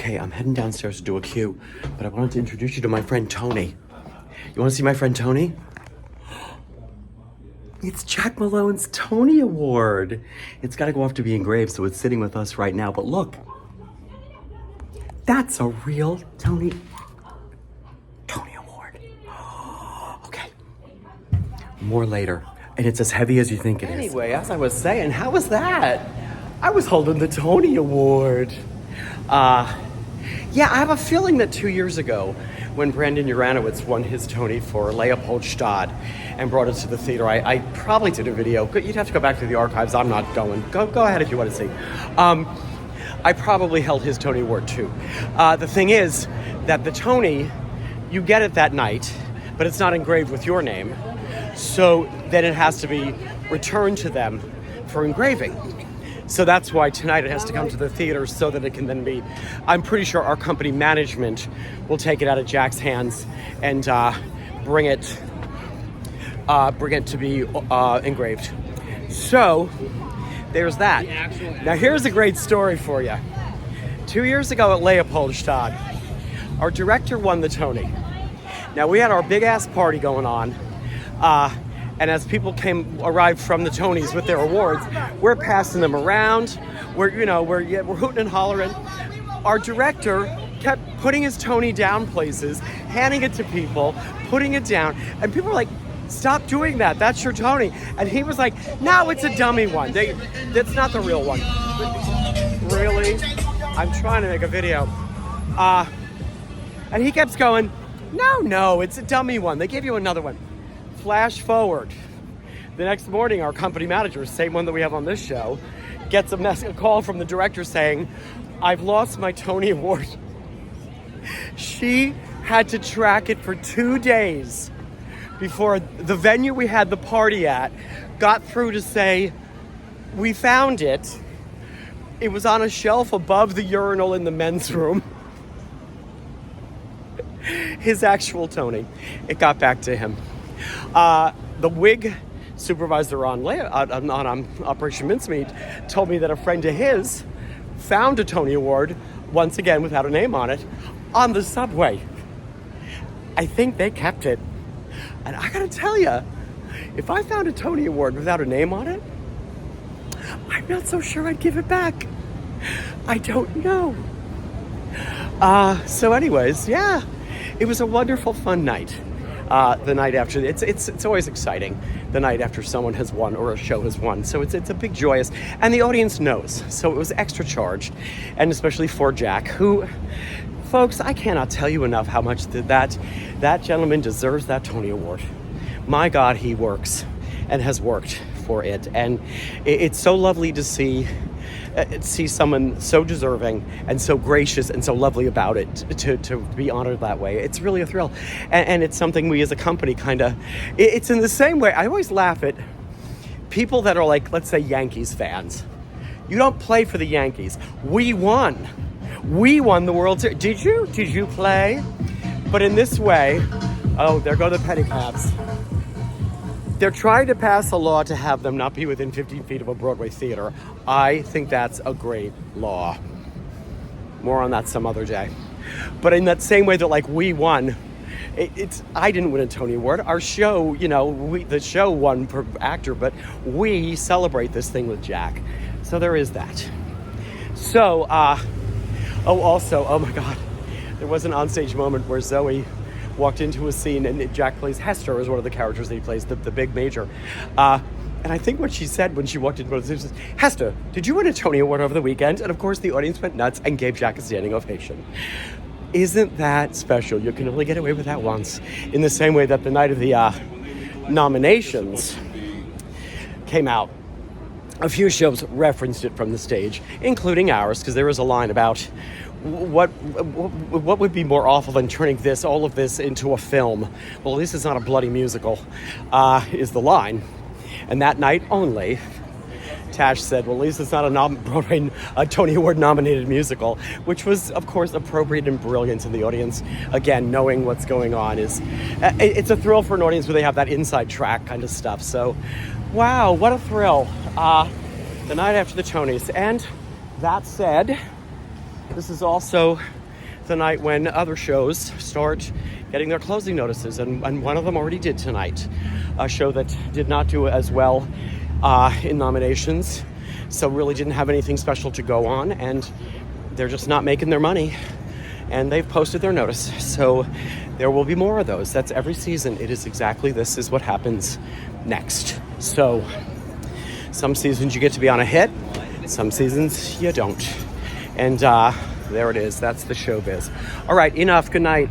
Okay, I'm heading downstairs to do a cue, but I wanted to introduce you to my friend Tony. You want to see my friend Tony? It's Jak Malone's Tony Award. It's got to go off to be engraved, so it's sitting with us right now. But look, that's a real Tony Award. Okay, more later. And it's as heavy as you think it is. Anyway, as I was saying, how was that? I was holding the Tony Award. Yeah, I have a feeling that 2 years ago, when Brandon Uranowitz won his Tony for Leopoldstadt and brought it to the theater, I probably did a video. You'd have to go back to the archives. I'm not going. Go ahead if you want to see. I probably held his Tony Award too. The thing is that the Tony, you get it that night, but it's not engraved with your name. So then it has to be returned to them for engraving. So that's why tonight it has to come to the theater so that it can then be, I'm pretty sure our company management will take it out of Jak's hands and bring it to be engraved. So there's that. Now here's a great story for you. 2 years ago at Leopoldstadt, our director won the Tony. Now we had our big ass party going on. And as people arrived from the Tonys with their awards, we're passing them around. We're hooting and hollering. Our director kept putting his Tony down places, handing it to people, putting it down, and people were like, "Stop doing that. That's your Tony." And he was like, "No, it's a dummy one. That's not the real one." Really? I'm trying to make a video. And he kept going, "No, it's a dummy one. They gave you another one." Flash forward. The next morning, our company manager, same one that we have on this show, gets a call from the director saying, "I've lost my Tony Award." She had to track it for 2 days before the venue we had the party at got through to say, "We found it. It was on a shelf above the urinal in the men's room." His actual Tony. It got back to him. The wig supervisor on Operation Mincemeat told me that a friend of his found a Tony Award, once again without a name on it, on the subway. I think they kept it. And I gotta tell you, if I found a Tony Award without a name on it, I'm not so sure I'd give it back. I don't know. So anyways, yeah, it was a wonderful, fun night. The night after, it's always exciting, the night after someone has won or a show has won. So it's a big joyous, and the audience knows. So it was extra charged, and especially for Jak, who, folks, I cannot tell you enough how much that gentleman deserves that Tony Award. My God, he works and has worked for it, and it's so lovely to see someone so deserving and so gracious and so lovely about it to be honored that way. It's really a thrill. And it's something we as a company it's in the same way. I always laugh at people that are like, let's say, Yankees fans. You don't play for the Yankees. We won the World Series. Did you play? But in this way, oh, there go the pedicabs. They're trying to pass a law to have them not be within 15 feet of a Broadway theater. I think that's a great law. More on that some other day. But in that same way that, like, we won, I didn't win a Tony Award. Our show, the show won per actor, but we celebrate this thing with Jak. So there is that. So, oh my God, there was an onstage moment where Zoe walked into a scene, and Jak plays Hester as one of the characters that he plays, the big major. And I think what she said when she walked into the scene was, "Hester, did you win a Tony Award over the weekend?" And of course the audience went nuts and gave Jak a standing ovation. Isn't that special? You can only get away with that once. In the same way that the night of the nominations came out, a few shows referenced it from the stage, including ours, because there was a line about what would be more awful than turning all of this into a film? Well, at least it's not a bloody musical, is the line. And that night only, Tash said, well, at least it's not a Tony Award nominated musical, which was, of course, appropriate and brilliant in the audience. Again, knowing what's going on it's a thrill for an audience where they have that inside track kind of stuff. So, wow, what a thrill. The night after the Tonys. And that said, This is also the night when other shows start getting their closing notices, and one of them already did tonight. A show that did not do as well in nominations, so really didn't have anything special to go on, and they're just not making their money, and they've posted their notice. So there will be more of those. That's every season. It is exactly this is what happens next. So some seasons you get to be on a hit, some seasons you don't. And there it is. That's the showbiz. All right, enough. Good night.